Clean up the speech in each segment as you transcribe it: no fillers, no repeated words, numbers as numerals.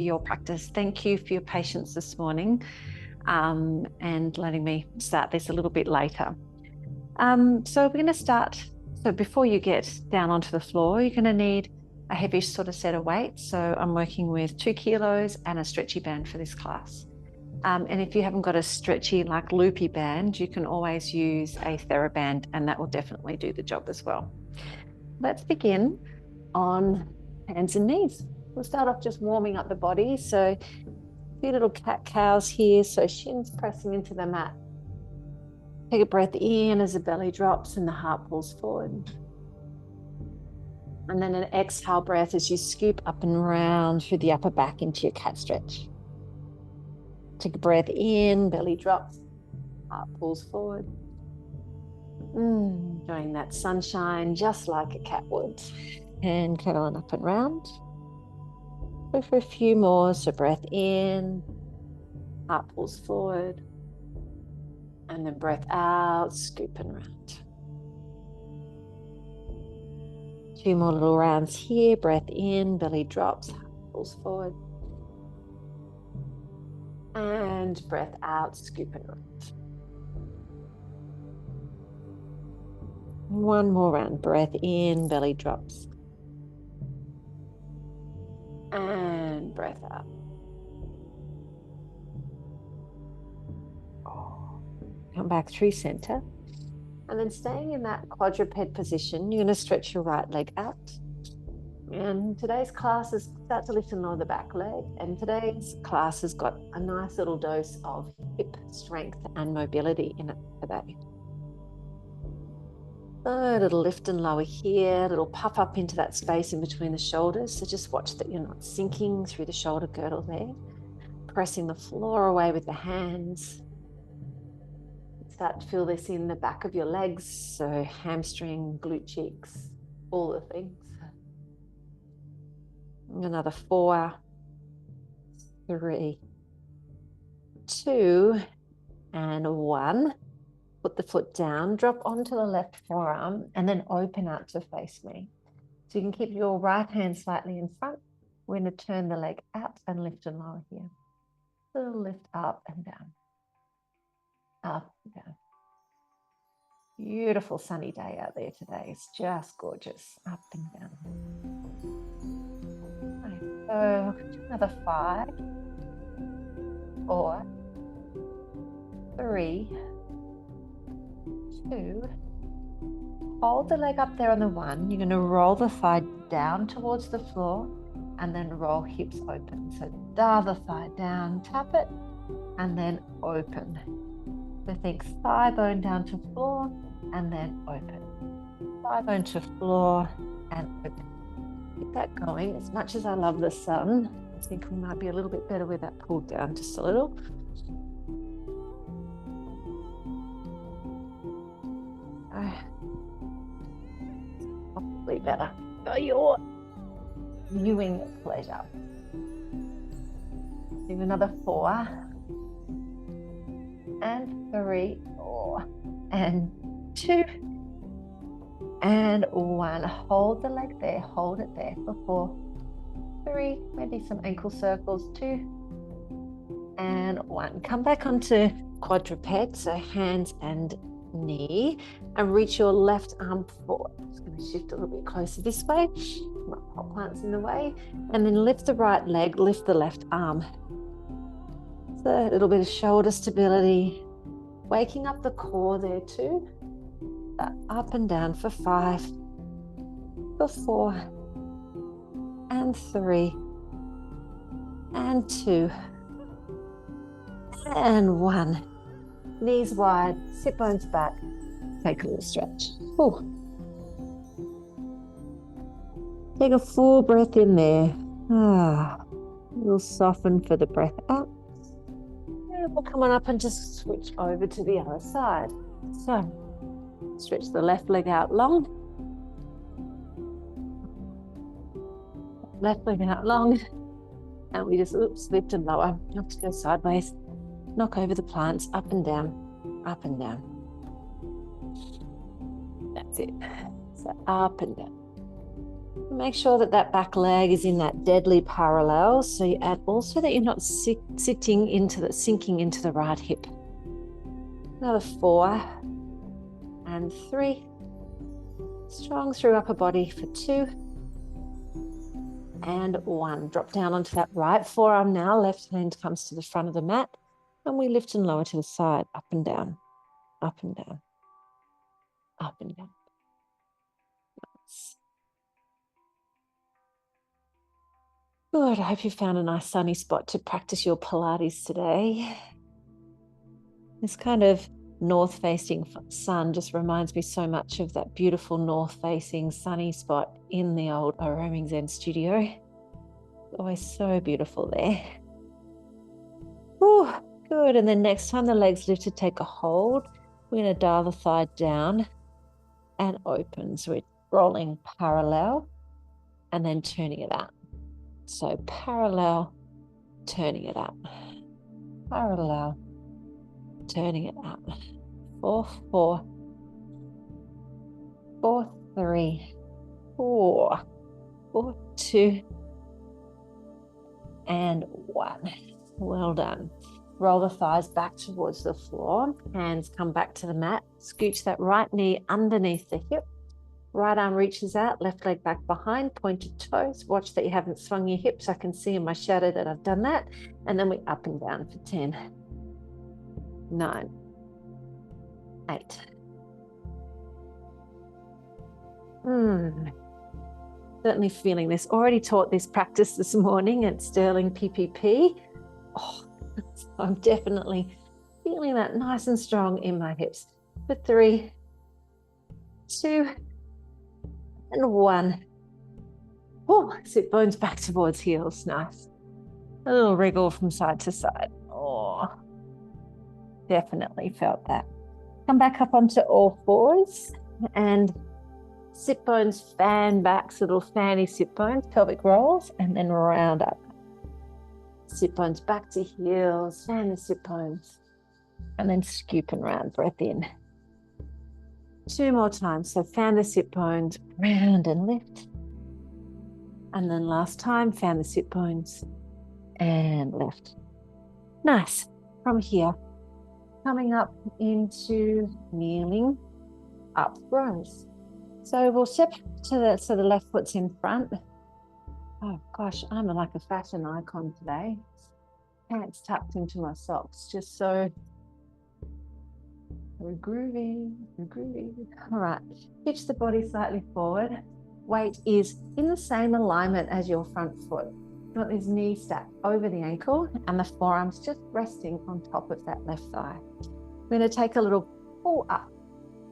your practice. Thank you for your patience this morning and letting me start this a little bit later. So we're going to start. So before you get down onto the floor, you're going to need a heavy sort of set of weights. So I'm working with 2 kilos and a stretchy band for this class. And if you haven't got a stretchy, like loopy band, you can always use a TheraBand, and that will definitely do the job as well. Let's begin on hands and knees. We'll start off just warming up the body. So a few little cat-cows here. So shins pressing into the mat. Take a breath in as the belly drops and the heart pulls forward. And then an exhale breath as you scoop up and round through the upper back into your cat stretch. Take a breath in, belly drops, heart pulls forward. Enjoying that sunshine just like a cat would. And curling up and round. Go for a few more. So breath in, heart pulls forward. And then breath out, scoop and round. 2 more little rounds here. Breath in, belly drops, heart pulls forward. And breath out, scoop and round. 1 more round. Breath in, belly drops. And breath out. Come back through center. And then staying in that quadruped position, you're going to stretch your right leg out. And today's class is start to lift and lower the back leg. And today's class has got a nice little dose of hip strength and mobility in it today. So a little lift and lower here, a little puff up into that space in between the shoulders. So just watch that you're not sinking through the shoulder girdle there. Pressing the floor away with the hands. Start to feel this in the back of your legs. So hamstring, glute cheeks, all the things. Another 4, 3, 2, and 1. Put the foot down, drop onto the left forearm, and then open out to face me. So you can keep your right hand slightly in front. We're going to turn the leg out and lift and lower here. A little lift up and down. Up and down. Beautiful sunny day out there today. It's just gorgeous. Up and down. So another 5, 4, 3, 2. Hold the leg up there on the 1. You're going to roll the thigh down towards the floor and then roll hips open. So the other thigh down, tap it, and then open. So think thigh bone down to floor and then open. Thigh bone to floor and open. Keep that going. As much as I love the sun, I think we might be a little bit better with that pulled down just a little. Probably better for your viewing pleasure. Do another 4 and 3, 4 and 2 and 1. Hold the leg there, hold it there for 4, 3, maybe some ankle circles, 2 and 1. Come back onto quadruped, so hands and knee, and reach your left arm forward. I'm just going to shift a little bit closer this way. My pot plant's in the way. And then lift the right leg, lift the left arm. So a little bit of shoulder stability. Waking up the core there too. Up and down for 5, for 4, and 3, and 2, and 1. Knees wide, sit bones back. Take a little stretch. Ooh. Take a full breath in there. We'll soften for the breath out. And we'll come on up and just switch over to the other side. So, stretch the left leg out long. Left leg out long. And we just lift and lower. Not to go sideways. Knock over the plants, up and down, up and down. That's it. So up and down. Make sure that that back leg is in that deadly parallel. So you add also that you're not sinking into the right hip. Another 4 and 3. Strong through upper body for 2 and 1. Drop down onto that right forearm now. Left hand comes to the front of the mat. And we lift and lower to the side, up and down, up and down, up and down. Nice. Good. I hope you found a nice sunny spot to practice your Pilates today. This kind of north-facing sun just reminds me so much of that beautiful north-facing sunny spot in the old Roaming Zen studio. Always so beautiful there. Oh, good. And then next time the legs lifted, take a hold. We're going to dial the thigh down and open. So we're rolling parallel and then turning it out. So parallel, turning it out. Parallel, turning it out. 4, 4, 4, 3, 4, 4, 2, and 1. Well done. Roll the thighs back towards the floor. Hands come back to the mat. Scooch that right knee underneath the hip. Right arm reaches out, left leg back behind, pointed toes. Watch that you haven't swung your hips. I can see in my shadow that I've done that. And then we up and down for 10, 9, 8. Certainly feeling this. Already taught this practice this morning at Sterling PPP. Oh, so I'm definitely feeling that nice and strong in my hips. For 3, 2, and 1. Oh, sit bones back towards heels. Nice. A little wriggle from side to side. Oh, definitely felt that. Come back up onto all fours and sit bones fan back, so little fanny sit bones, pelvic rolls, and then round up. Sit bones back to heels, fan the sit bones, and then scoop and round, breath in. 2 more times. So fan the sit bones, round and lift. And then last time, fan the sit bones and lift. Nice. From here, coming up into kneeling up rows. So we'll step to the left foot's in front. Oh gosh, I'm like a fashion icon today. Pants tucked into my socks, just so groovy. All right, pitch the body slightly forward. Weight is in the same alignment as your front foot. You want these knees stacked over the ankle and the forearms just resting on top of that left thigh. We're going to take a little pull up.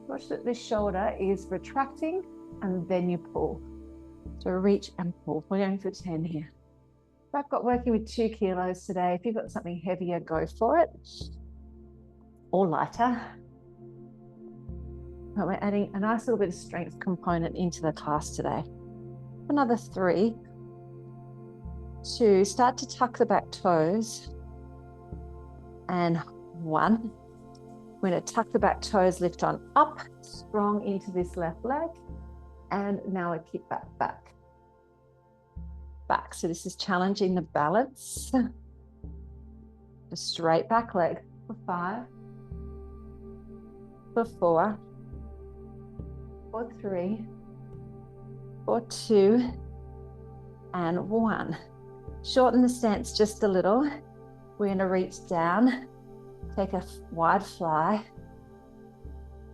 Watch that this shoulder is retracting and then you pull. So reach and pull. We're going for 10 here. If I've got working with 2 kilos today, if you've got something heavier, go for it. Or lighter. But we're adding a nice little bit of strength component into the class today. Another 3, 2, start to tuck the back toes. And 1. We're going to tuck the back toes, lift on up, strong into this left leg. And now a kick back. So this is challenging the balance. A straight back leg for 5, for 4, for 3, for 2, and 1. Shorten the stance just a little. We're going to reach down, take a wide fly,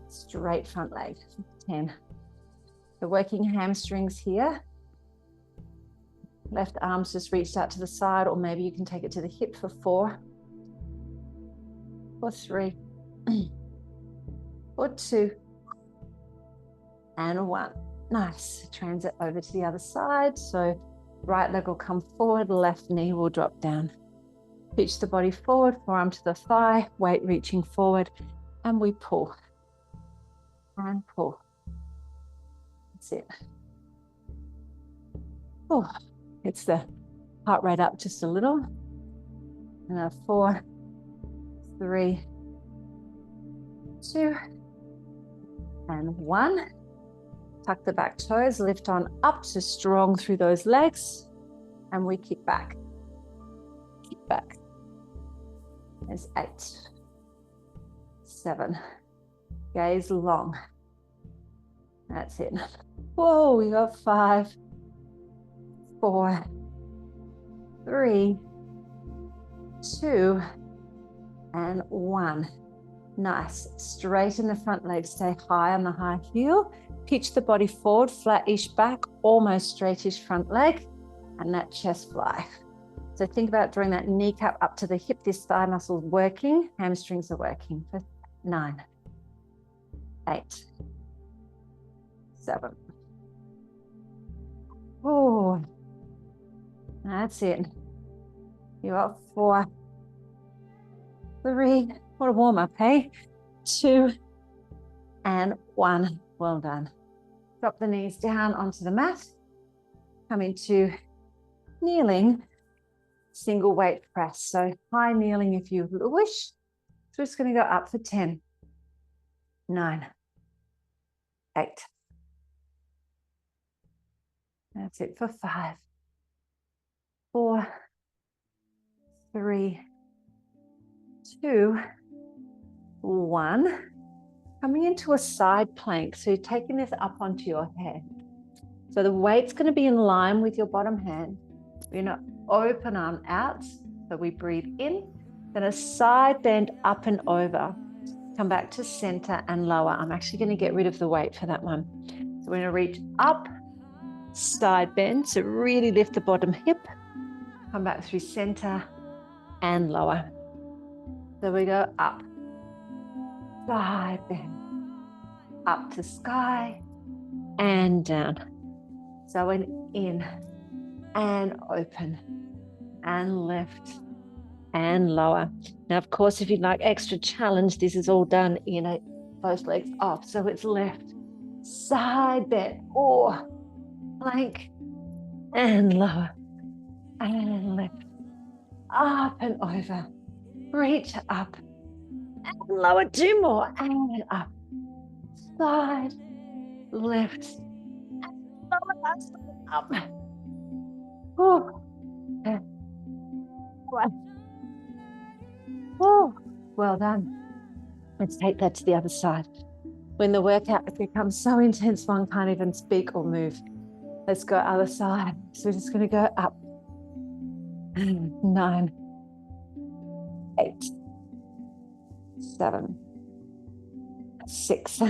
straight front leg, 10. We're working hamstrings here. Left arm's just reached out to the side, or maybe you can take it to the hip for 4, for 3, for 2, and 1. Nice. Transit over to the other side. So right leg will come forward, left knee will drop down. Pitch the body forward, forearm to the thigh, weight reaching forward, and we pull. And pull. That's it. Oh, it's the heart rate up just a little. And 4, 3, 2, and 1. Tuck the back toes, lift on up to strong through those legs, and we kick back. Kick back. There's 8, 7. Gaze long. That's it. Whoa, we got 5, 4, 3, 2, and 1. Nice. Straighten the front leg, stay high on the high heel. Pitch the body forward, flat-ish back, almost straightish front leg, and that chest fly. So think about drawing that kneecap up to the hip, this thigh muscle working, hamstrings are working for 9, 8, 7. Oh, that's it. You got 4, 3, what a warm up, hey? 2, and 1. Well done. Drop the knees down onto the mat. Come into kneeling, single weight press. So high kneeling if you wish. So we're just going to go up for 10, 9, 8. That's it for 5, 4, 3, 2, 1. Coming into a side plank. So you're taking this up onto your head. So the weight's going to be in line with your bottom hand. We're going to open arm out. So we breathe in, then a side bend up and over. Come back to center and lower. I'm actually going to get rid of the weight for that one. So we're going to reach up, side bend. So really lift the bottom hip. Come back through center and lower. So we go up, side bend, up to sky and down. So in and open and lift and lower. Now, of course, if you'd like extra challenge, this is all done in both legs off. So it's left, side bend, or plank and lower and lift, up and over, reach up and lower, 2 more and up, side, lift, and lower, that's up. Oh, okay. Oh, well done. Let's take that to the other side. When the workout becomes so intense, one can't even speak or move. Let's go other side. So we're just going to go up. 9, 8, 7, 6.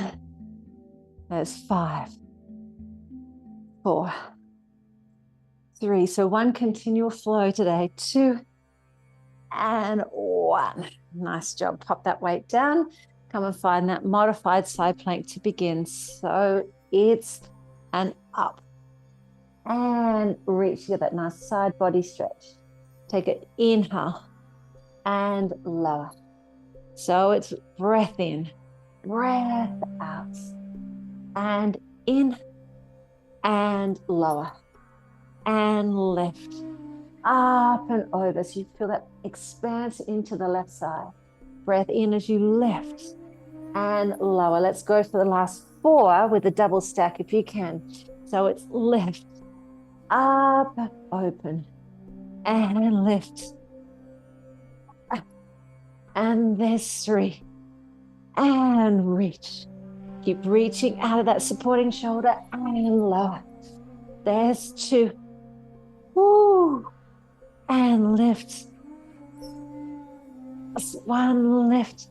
There's 5, 4, 3. So 1 continual flow today. 2 and 1. Nice job. Pop that weight down. Come and find that modified side plank to begin. So it's an up and reach. Get that nice side body stretch. Take an inhale and lower. So it's breath in, breath out, and in and lower and lift, up and over. So you feel that expanse into the left side. Breath in as you lift and lower. Let's go for the last 4 with a double stack if you can. So it's lift, up, open, and lift. And there's 3. And reach. Keep reaching out of that supporting shoulder and lower. There's 2. Woo. And lift. 1, lift.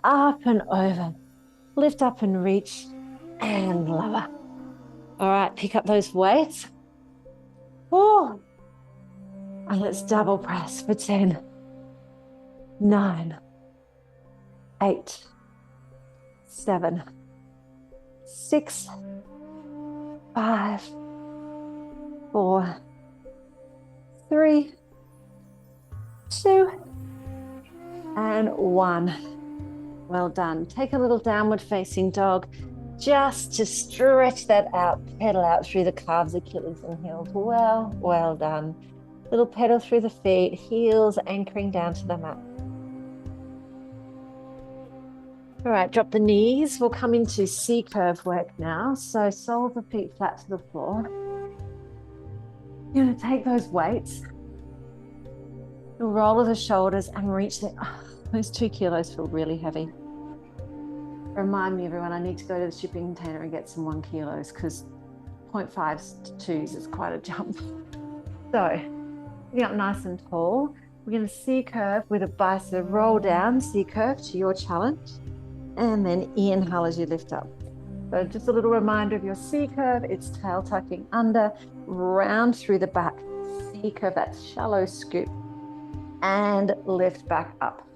Up and over. Lift up and reach. And lower. All right, pick up those weights. Woo. And let's double press for 10. 9, 8, 7, 6, 5, 4, 3, 2, and 1. Well done. Take a little downward facing dog just to stretch that out, pedal out through the calves, Achilles and heels. Well done. Little pedal through the feet, heels anchoring down to the mat. All right, drop the knees. We'll come into C-curve work now. So soles of feet flat to the floor. You're going to take those weights, roll the shoulders and reach the, those 2 kilos feel really heavy. Remind me, everyone, I need to go to the shipping container and get some 1 kilos because 0.5s to 2s is quite a jump. So, getting up nice and tall. We're going to C-curve with a bicep roll down, C-curve to your challenge. And then inhale as you lift up. So just a little reminder of your C-curve. It's tail tucking under, round through the back. C-curve, that shallow scoop. And lift back up.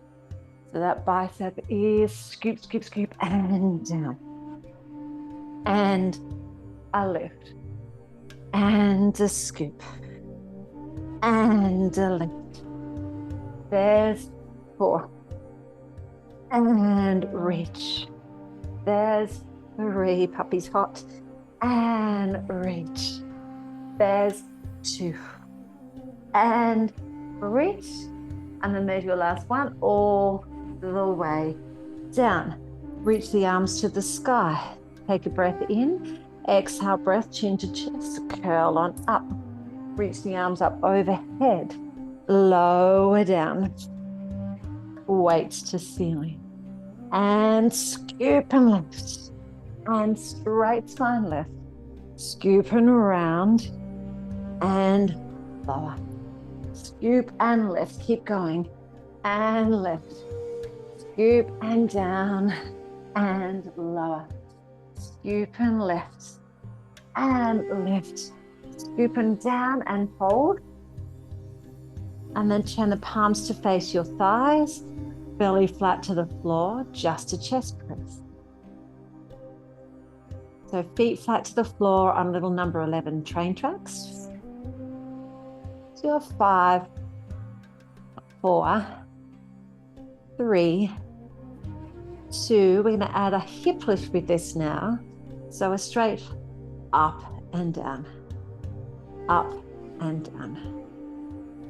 So that bicep is scoop, scoop, scoop, and down. And a lift. And a scoop. And a lift. There's 4. And reach. There's 3, puppy's hot. And reach. There's 2. And reach. And then there's your last one, all the way down. Reach the arms to the sky. Take a breath in. Exhale, breath, chin to chest, curl on up. Reach the arms up overhead. Lower down. Weights to ceiling. And scoop and lift. And straight spine lift. Scoop and round. And lower. Scoop and lift. Keep going. And lift. Scoop and down. And lower. Scoop and lift. And lift. Scoop and down and hold. And then turn the palms to face your thighs. Belly flat to the floor, just a chest press. So feet flat to the floor on little number 11 train tracks. So you're 5, 4, 3, 2. We're going to add a hip lift with this now. So a straight up and down, up and down,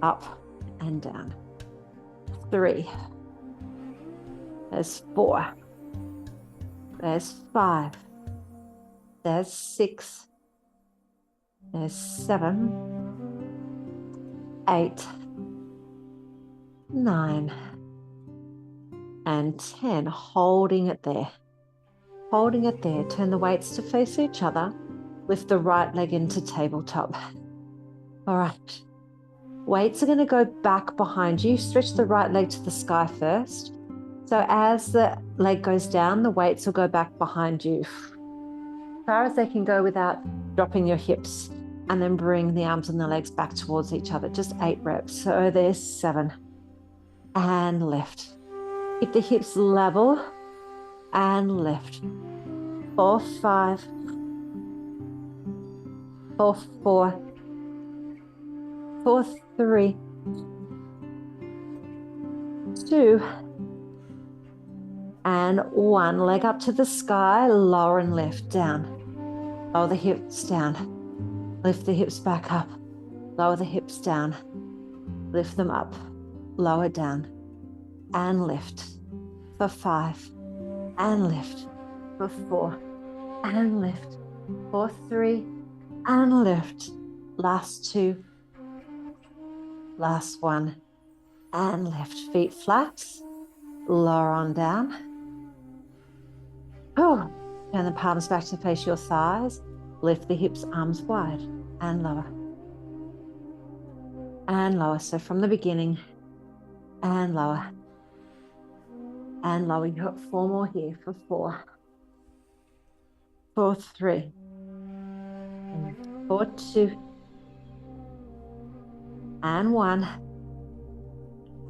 up and down. 3. There's 4. There's 5. There's 6. There's 7, 8, 9, and 10. Holding it there. Holding it there. Turn the weights to face each other. Lift the right leg into tabletop. All right. Weights are going to go back behind you. Stretch the right leg to the sky first. So as the leg goes down, the weights will go back behind you. As far as they can go without dropping your hips. And then bring the arms and the legs back towards each other. Just 8 reps. So there's 7. And lift. Keep the hips level. And lift. 4, 5. 4, 4. 4, 3. 2. And 1. Leg up to the sky. Lower and lift. Down. Lower the hips down. Lift the hips back up. Lower the hips down. Lift them up. Lower down. And lift. For 5. And lift. For 4. And lift. For 3. And lift. Last 2. Last 1. And lift. Feet flat. Lower on down. Oh. Turn the palms back to face your thighs. Lift the hips, arms wide. And lower. And lower. So from the beginning. And lower. And lower. You've got 4 more here for 4. For 3. For 2. And 1.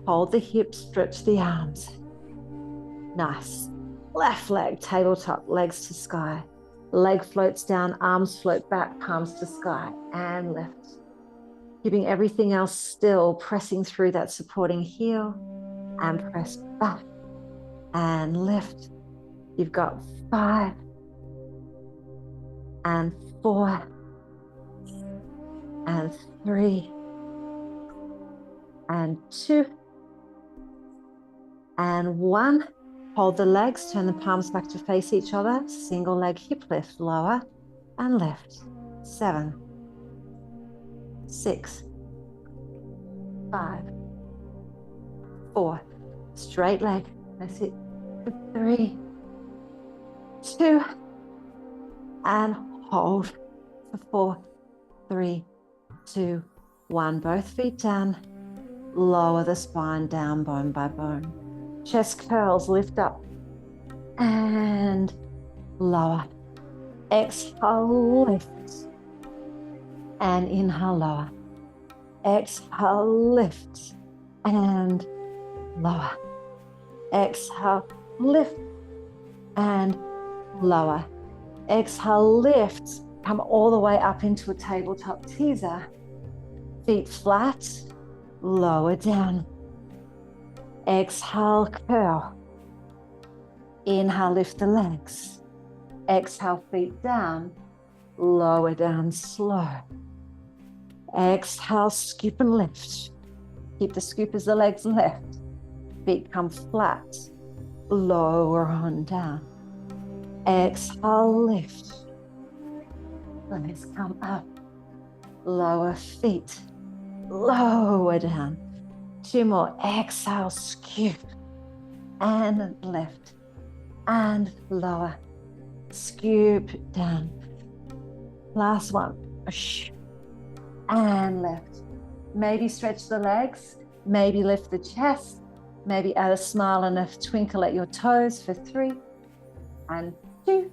Hold the hips, stretch the arms. Nice. Left leg, tabletop, legs to sky. Leg floats down, arms float back, palms to sky, and lift. Keeping everything else still, pressing through that supporting heel, and press back, and lift. You've got 5, and 4, and 3, and 2, and 1. Hold the legs, turn the palms back to face each other. Single leg hip lift, lower and lift. 7, 6, 5, 4. Straight leg. That's it. 3, 2, and hold for 4, 3, 2, 1. Both feet down. Lower the spine down, bone by bone. Chest curls, lift up and lower. Exhale, lift and inhale, lower. Exhale, lift and lower. Exhale, lift and lower. Exhale, lift. Come all the way up into a tabletop teaser. Feet flat, lower down. Exhale, curl. Inhale, lift the legs. Exhale, feet down, lower down, slow. Exhale, scoop and lift. Keep the scoop as the legs lift. Feet come flat, lower on down. Exhale, lift. Legs come up, lower feet, lower down. 2 more. Exhale, scoop and lift and lower. Scoop down. Last one. And lift. Maybe stretch the legs. Maybe lift the chest. Maybe add a smile and a twinkle at your toes for 3 and 2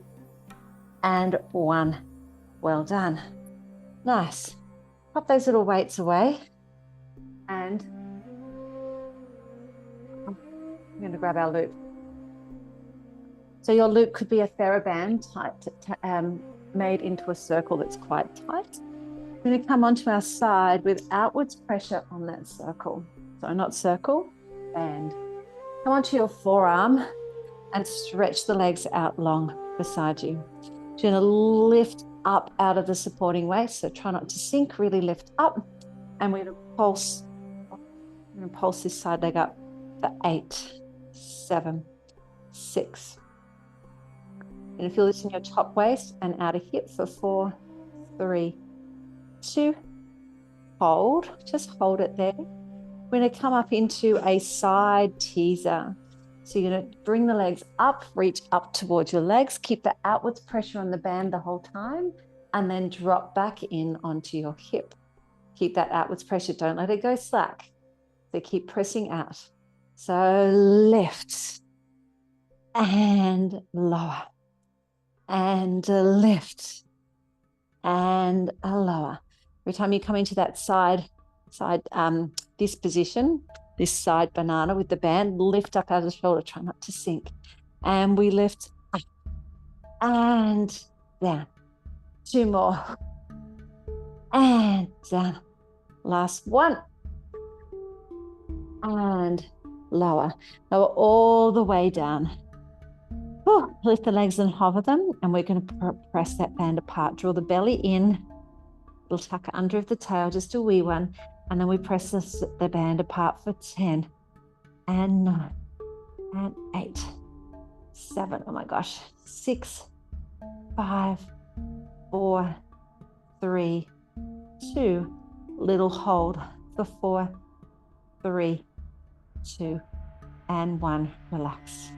and 1. Well done. Nice. Pop those little weights away. And I'm going to grab our loop. So your loop could be a TheraBand made into a circle that's quite tight. We're going to come onto our side with outwards pressure on that circle. So not circle, band. Come onto your forearm and stretch the legs out long beside you. You're going to lift up out of the supporting waist. So try not to sink, really lift up. And we're going to pulse this side leg up for 8, 7, 6. And if you loosen your top waist and outer hip for 4, 3, 2, hold, just hold it there. We're going to come up into a side teaser. So you're going to bring the legs up, reach up towards your legs, keep the outwards pressure on the band the whole time, and then drop back in onto your hip. Keep that outwards pressure, don't let it go slack. So keep pressing out. So lift and lower. And lift and lower. Every time you come into that this position, this side banana with the band, lift up out of the shoulder, try not to sink. And we lift up and down. 2 more. And down. Last one. And lower. Lower all the way down. Lift the legs and hover them, and we're going to press that band apart. Draw the belly in, little tuck under of the tail, just a wee one, and then we press the band apart for 10 and 9 and 8, 7, oh my gosh, 6, 5, 4, 3, 2, little hold for 4, 3, 2, and 1, relax.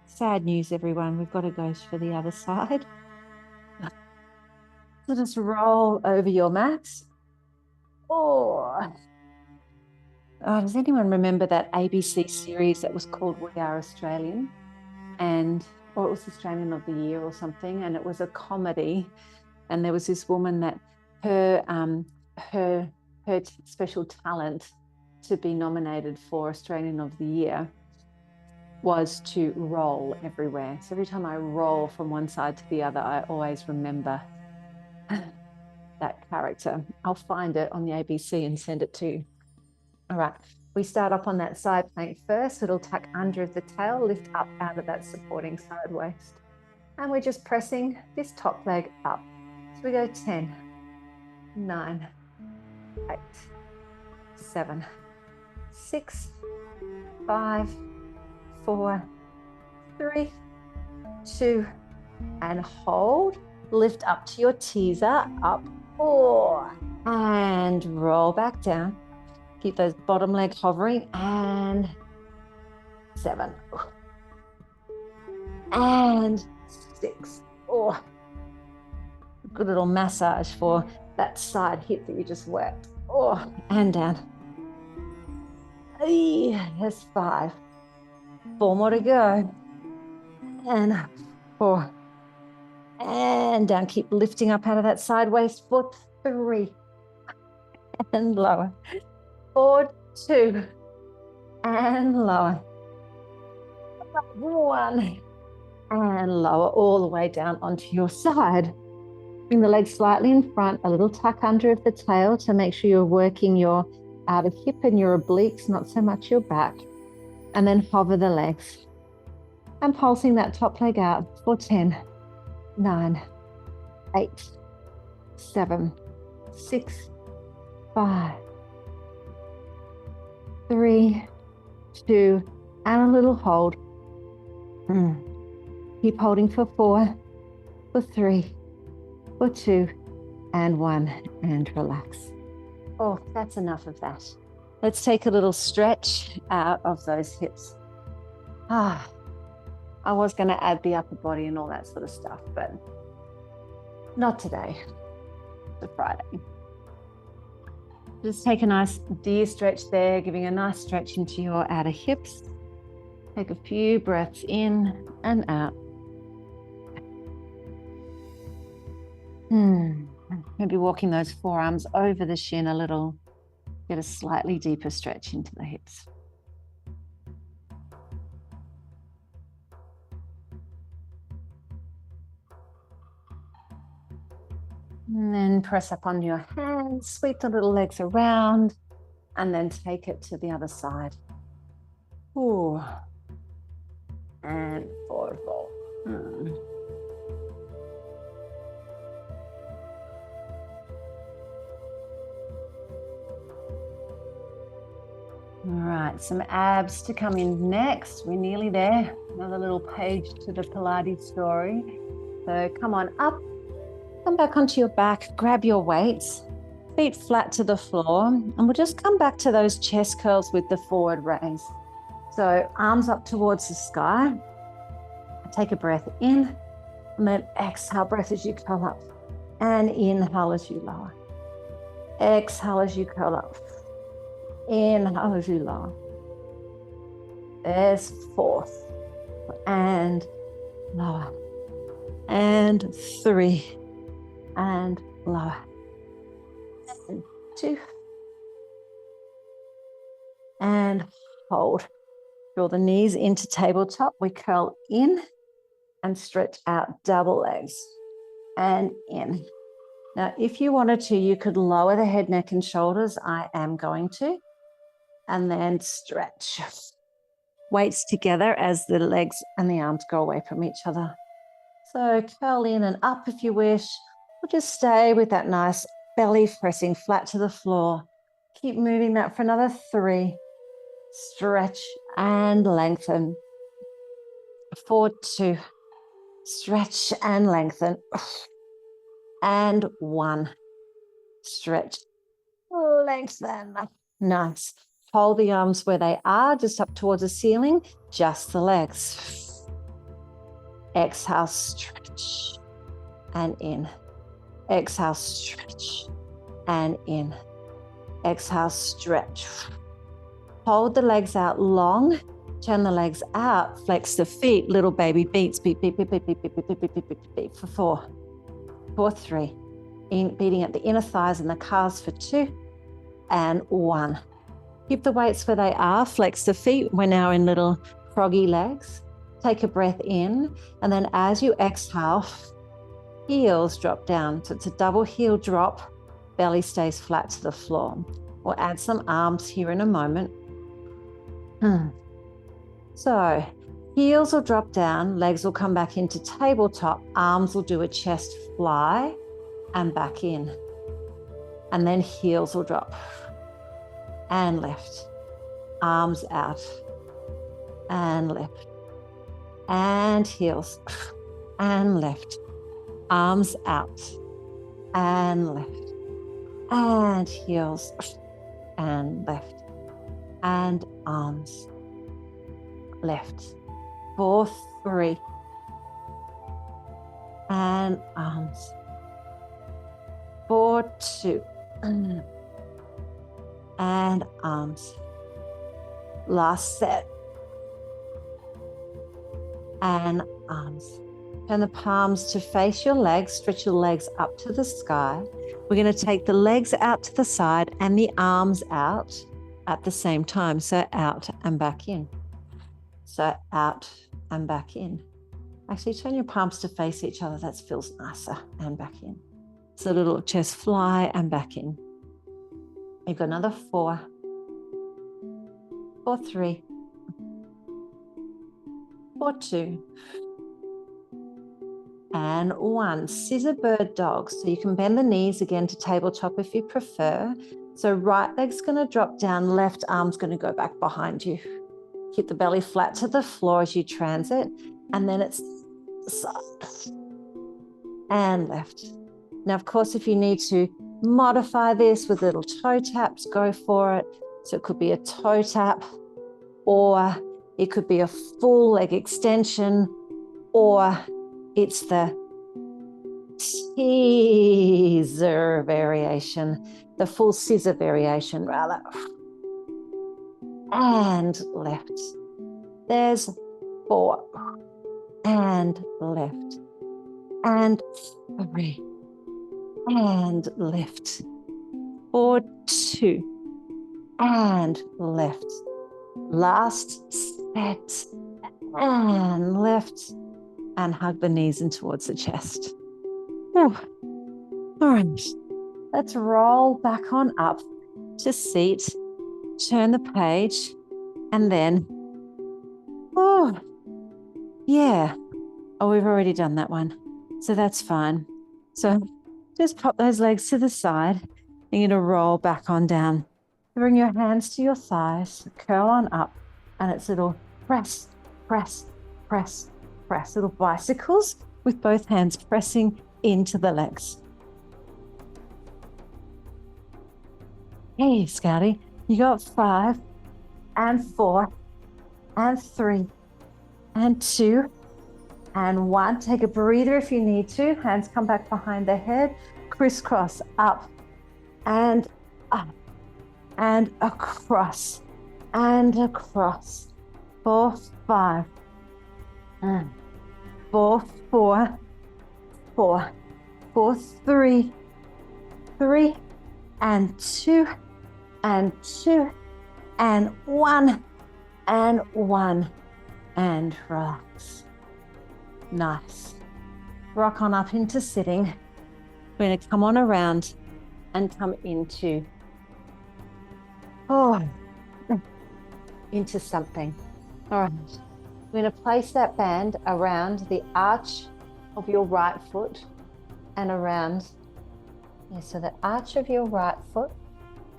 Sad news, everyone. We've got to go for the other side. So just roll over your mat. Does anyone remember that ABC series that was called We Are Australian? Or it was Australian of the Year or something. And it was a comedy. And there was this woman that her special talent to be nominated for Australian of the Year was to roll everywhere. So every time I roll from one side to the other, I always remember that character. I'll find it on the ABC and send it to you. All right, we start up on that side plank first. It'll tuck under the tail, lift up out of that supporting side waist. And we're just pressing this top leg up. So we go 10, 9, 8, 7, 6, 5, 4, 3, 2, and hold. Lift up to your teaser, up 4, and roll back down. Keep those bottom legs hovering, and 7, and 6. Oh, good little massage for that side hip that you just worked. Oh, and down. That's 5. 4 more to go. And 4. And down. Keep lifting up out of that sideways for 3. And lower. 4, 2. And lower. 1. And lower all the way down onto your side. Bring the legs slightly in front, a little tuck under of the tail to make sure you're working your outer hip and your obliques, not so much your back. And then hover the legs. And pulsing that top leg out for 10, 9, 8, 7, 6, 5, 3, 2, and a little hold. Keep holding for 4, for 3, for 2, and 1, and relax. Oh, that's enough of that. Let's take a little stretch out of those hips. I was going to add the upper body and all that sort of stuff, but not today. It's a Friday. Just take a nice deer stretch there, giving a nice stretch into your outer hips. Take a few breaths in and out. Maybe walking those forearms over the shin a little. Get a slightly deeper stretch into the hips. And then press up on your hands, sweep the little legs around, and then take it to the other side. Ooh. And forward fold. All right, some abs to come in next. We're nearly there. Another little page to the Pilates story. So come on up, come back onto your back, grab your weights, feet flat to the floor, and we'll just come back to those chest curls with the forward raise. So arms up towards the sky. Take a breath in, and then exhale, breath as you curl up, and inhale as you lower. Exhale as you curl up. Inhale as you lower. There's 4, and lower, and 3, and lower, and 2, and hold. Draw the knees into tabletop. We curl in and stretch out, double legs, and in. Now, if you wanted to, you could lower the head, neck, and shoulders. I am going to. And then stretch. Weights together as the legs and the arms go away from each other. So curl in and up if you wish, or just stay with that nice belly pressing flat to the floor. Keep moving that for another 3. Stretch and lengthen. 4, 2. Stretch and lengthen. And 1. Stretch, lengthen. Nice. Hold the arms where they are, just up towards the ceiling, just the legs. Exhale, stretch, and in. Exhale, stretch, and in. Exhale, stretch. Hold the legs out long, turn the legs out, flex the feet, little baby beats, beat, beat, beat, beat, beat, beat, beat, beat, beat, beat, beat, beat, for 4, for 3. Beating at the inner thighs and the calves for 2, and 1. Keep the weights where they are, flex the feet. We're now in little froggy legs. Take a breath in, and then as you exhale, heels drop down. So it's a double heel drop, belly stays flat to the floor. We'll add some arms here in a moment. So heels will drop down, legs will come back into tabletop, arms will do a chest fly and back in. And then heels will drop and lift arms out and lift and heels and lift, arms out and lift and heels and lift and arms lift. 4, 3 and arms. 4, 2 and arms. Last set and arms. Turn the palms to face your legs, stretch your legs up to the sky. We're going to take the legs out to the side and the arms out at the same time. So out and back in. So out and back in. Actually, turn your palms to face each other. That feels nicer. And back in. So little chest fly and back in. You've got another 4, 4, 3, 4, 2, and 1. Scissor bird dog. So you can bend the knees again to tabletop if you prefer. So right leg's going to drop down, left arm's going to go back behind you. Keep the belly flat to the floor as you transit, and then it's side and left. Now, of course, if you need to modify this with little toe taps, go for it. So it could be a toe tap, or it could be a full leg extension, or it's the teaser variation, the full scissor variation rather. And left. There's 4 and left and 3 and lift. 4, 2 and lift. Last set and lift, and hug the knees in towards the chest. All right, let's roll back on up to seat, turn the page, and then, we've already done that one, so that's fine. So just pop those legs to the side. You're going to roll back on down. Bring your hands to your thighs, curl on up, and it's little press, press, press, press, little bicycles with both hands pressing into the legs. Hey, Scouty, you got 5 and 4 and 3 and 2 and 1. Take a breather if you need to. Hands come back behind the head. Crisscross up and across and across. 4, 5. 4, 4, 4, 4, 3, 3 and 2 and 2 and 1 and 1 and relax. Nice. Rock on up into sitting. We're going to come on around and come into something. All right. We're going to place that band around the arch of your right foot and around, so the arch of your right foot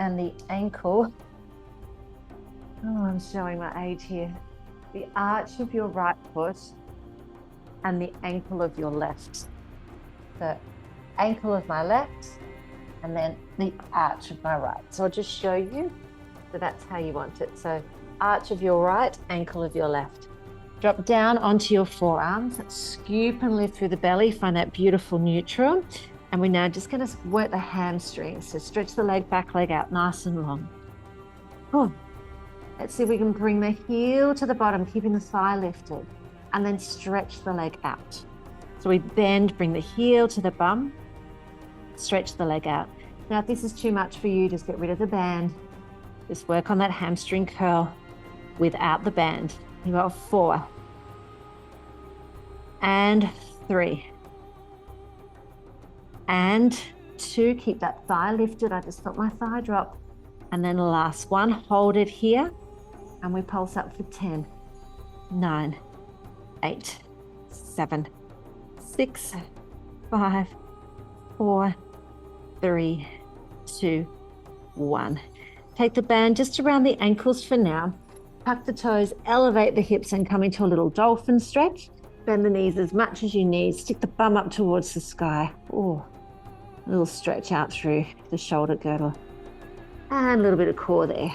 and the ankle. I'm showing my age here. The arch of your right foot and the ankle of your left. The ankle of my left and then the arch of my right. So I'll just show you. So that's how you want it. So arch of your right, ankle of your left. Drop down onto your forearms, scoop and lift through the belly, find that beautiful neutral. And we're now just going to work the hamstrings. So stretch the leg back, leg out, nice and long. Let's see if we can bring the heel to the bottom, keeping the thigh lifted, and then stretch the leg out. So we bend, bring the heel to the bum, stretch the leg out. Now, if this is too much for you, just get rid of the band. Just work on that hamstring curl without the band. You got 4 and 3 and 2. Keep that thigh lifted. I just felt my thigh drop. And then the last one, hold it here. And we pulse up for 10, 9, 8, 7, 6, 5, 4, 3, 2, 1. Take the band just around the ankles for now. Tuck the toes, elevate the hips and come into a little dolphin stretch. Bend the knees as much as you need. Stick the bum up towards the sky. Oh, a little stretch out through the shoulder girdle. And a little bit of core there.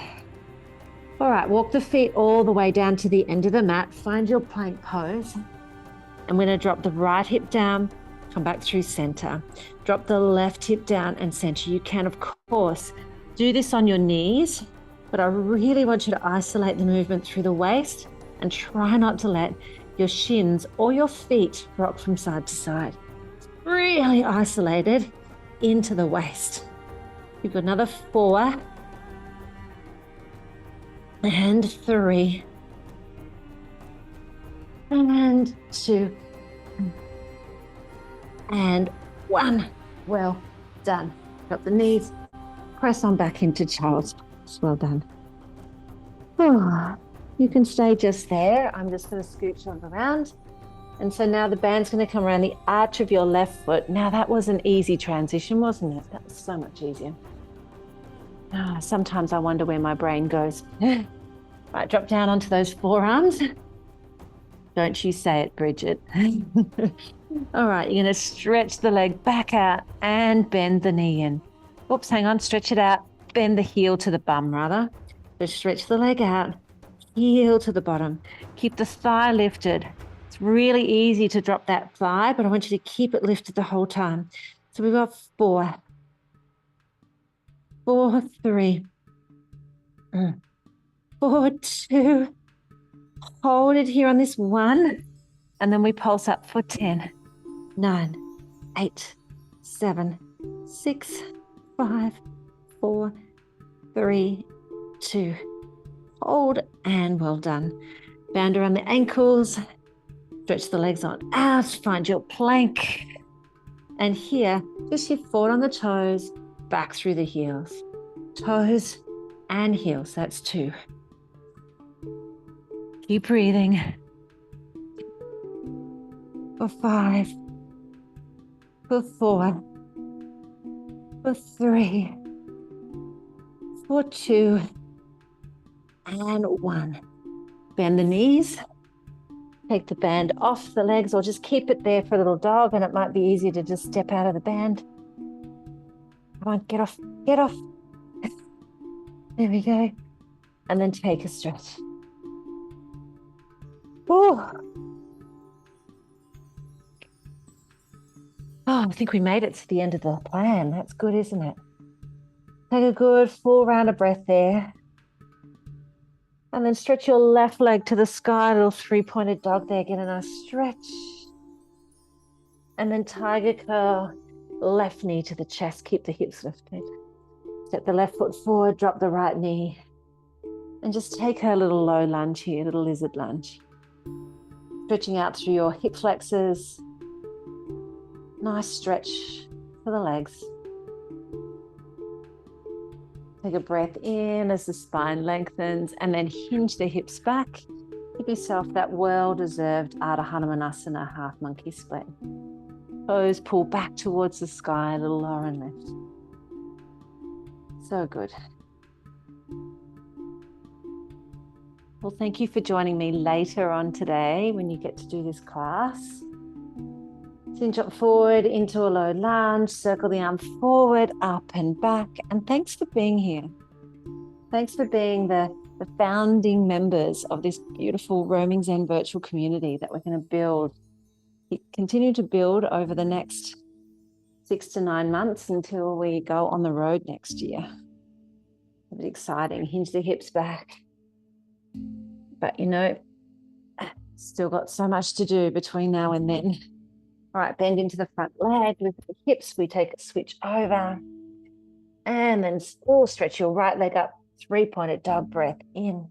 All right, walk the feet all the way down to the end of the mat. Find your plank pose. I'm going to drop the right hip down, come back through center. Drop the left hip down and center. You can, of course, do this on your knees, but I really want you to isolate the movement through the waist and try not to let your shins or your feet rock from side to side. Really isolated into the waist. You've got another 4 and 3 and 2 and 1. Well done. Drop the knees, press on back into child's pose. Well done. Oh, you can stay just there. I'm just going to scooch on around. And so now the band's going to come around the arch of your left foot. Now that was an easy transition, wasn't it? That was so much easier. Sometimes I wonder where my brain goes. Right, drop down onto those forearms. Don't you say it, Bridget. All right, you're going to stretch the leg back out and bend the knee in. Oops, hang on, stretch it out. Bend the heel to the bum, rather. So stretch the leg out, heel to the bottom. Keep the thigh lifted. It's really easy to drop that thigh, but I want you to keep it lifted the whole time. So we've got 4, 4, 3, 4, 2. Hold it here on this 1, and then we pulse up for 10, 9, 8, 7, 6, 5, 4, 3, 2. Hold, and well done. Band around the ankles. Stretch the legs on out. Find your plank. And here, just shift forward on the toes, back through the heels. Toes and heels. That's 2. Keep breathing. For 5. For 4. For 3. For 2. And 1. Bend the knees. Take the band off the legs or just keep it there for a little dog, and it might be easier to just step out of the band. Come on, get off, get off. There we go. And then take a stretch. Oh, I think we made it to the end of the plan. That's good, isn't it? Take a good full round of breath there. And then stretch your left leg to the sky, little 3-pointed dog there. Get a nice stretch. And then tiger curl, left knee to the chest. Keep the hips lifted. Step the left foot forward, drop the right knee. And just take a little low lunge here, little lizard lunge. Stretching out through your hip flexors. Nice stretch for the legs. Take a breath in as the spine lengthens, and then hinge the hips back. Give yourself that well-deserved Ardha Hanumanasana half monkey split. Toes pull back towards the sky, a little lower and lift. So good. Well, thank you for joining me later on today when you get to do this class. Cinch up forward into a low lunge, circle the arm forward, up and back. And thanks for being here. Thanks for being the founding members of this beautiful Roaming Zen virtual community that we're going to build, continue to build over the next 6 to 9 months until we go on the road next year. A bit exciting. Hinge the hips back. But you know, still got so much to do between now and then. All right, bend into the front leg, lift the hips. We take a switch over. And then stretch your right leg up, 3-pointed dog, breath in.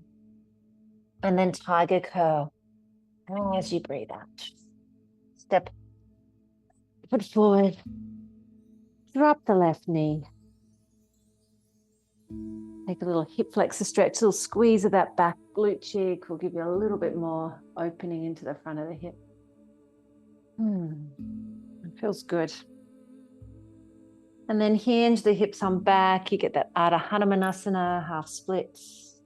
And then tiger curl as you breathe out. Step, foot forward. Drop the left knee. Take a little hip flexor stretch, a little squeeze of that back glute cheek will give you a little bit more opening into the front of the hip. It feels good. And then hinge the hips on back. You get that Ardha Hanumanasana, half splits.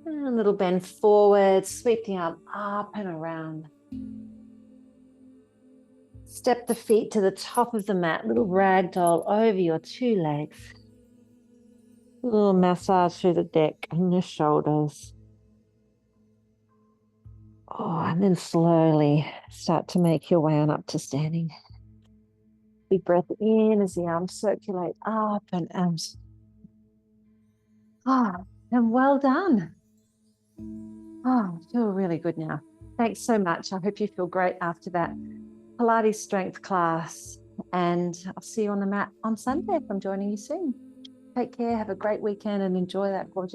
And a little bend forward, sweep the arm up and around. Step the feet to the top of the mat, little ragdoll over your two legs. A little massage through the neck and your shoulders. Oh, and then slowly start to make your way on up to standing. Big breath in as the arms circulate up and out. Oh, and well done. Oh, I feel really good now. Thanks so much. I hope you feel great after that Pilates strength class. And I'll see you on the mat on Sunday if I'm joining you soon. Take care. Have a great weekend and enjoy that gorgeous